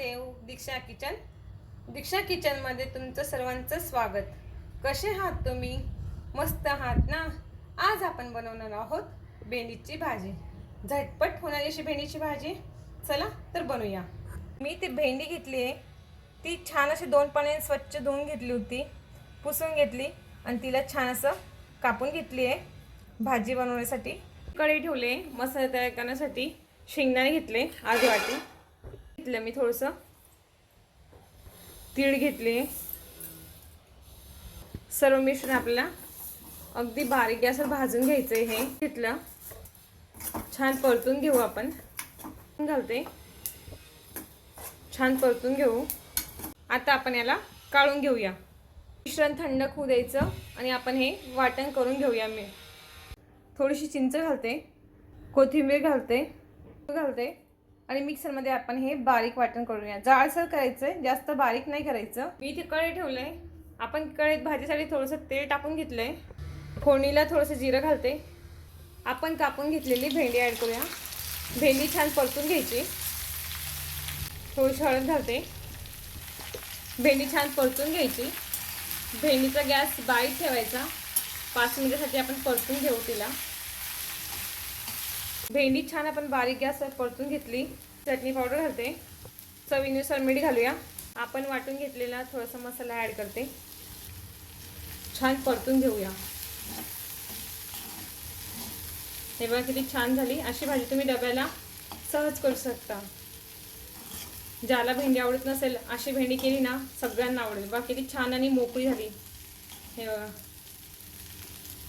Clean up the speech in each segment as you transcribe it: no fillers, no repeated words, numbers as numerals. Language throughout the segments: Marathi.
महादेव. दीक्षा किचनमध्ये तुमचं सर्वांचं स्वागत. कसे आहात तुम्ही? मस्त आहात ना? आज आपण बनवणार आहोत भेंडीची भाजी. झटपट होणारी अशी भेंडीची भाजी. चला तर बनवूया. मी ती भेंडी घेतली आहे, ती छान अशी 2 पाण्याने स्वच्छ धुवून घेतली होती, पुसून घेतली आणि तिला छान असं कापून घेतली आहे भाजी बनवण्यासाठी. कढई ठेवले मसाला तयार करण्यासाठी. शेंगदाणे घेतले अर्धी वाटी घेतलं मी, थोडंसं तीळ घेतले. सर्व मिश्रण आपल्याला अगदी बारीक गॅसवर भाजून घ्यायचं आहे. हे घेतलं, छान परतून घेऊ आपण. घालते, छान परतून घेऊ. आता आपण याला काढून घेऊया. मिश्रण थंड होऊ द्यायचं आणि आपण हे वाटण करून घेऊया. मी थोडीशी चिंच घालते, कोथिंबीर घालते आणि मिक्सरमध्ये आपण हे बारीक वाटण करूया. जाडसर करायचं, जास्त बारीक नाही करायचं. मी इथे कढई ठेवलंय. आपण कढईत भाजीसाठी थोडंसं तेल टाकून घेतलंय. फोडणीला थोडंसं जिरं घालते. आपण कापून घेतलेली भेंडी ॲड करूया. भेंडी छान परतून घ्यायची. थोडीशी हळद घालते. भेंडी छान परतून घ्यायची. भेंडीचा गॅस बारीक ठेवायचा. 5 मिनिटासाठी आपण परतून घेऊ तिला. भेंडी छान आपण बारीक गॅसवर परतून घेतली. चटणी पावडर घालते. चवीनुसार मीठ घालूया. आपण वाटून घेतलेला थोडासा मसाला ॲड करते. छान परतून घेऊया. हे बघा किती छान झाली. अशी भाजी तुम्ही डब्याला सहज करू शकता. ज्याला भेंडी आवडत नसेल अशी भेंडी केली ना सगळ्यांना आवडेल. बघा किती छान आणि मोकळी झाली. हे बघा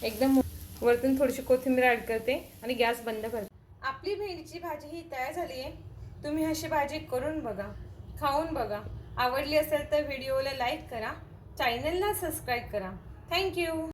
एकदम. वरतून थोडीशी कोथिंबीर ॲड करते आणि गॅस बंद करते. आपली भेंडीची भाजी ही तयार झाली आहे. तुम्ही अशी भाजी करून बघा, खाऊन बघा. आवडली असेल तर व्हिडिओला लाईक करा, चॅनलला सबस्क्राईब करा. थँक्यू.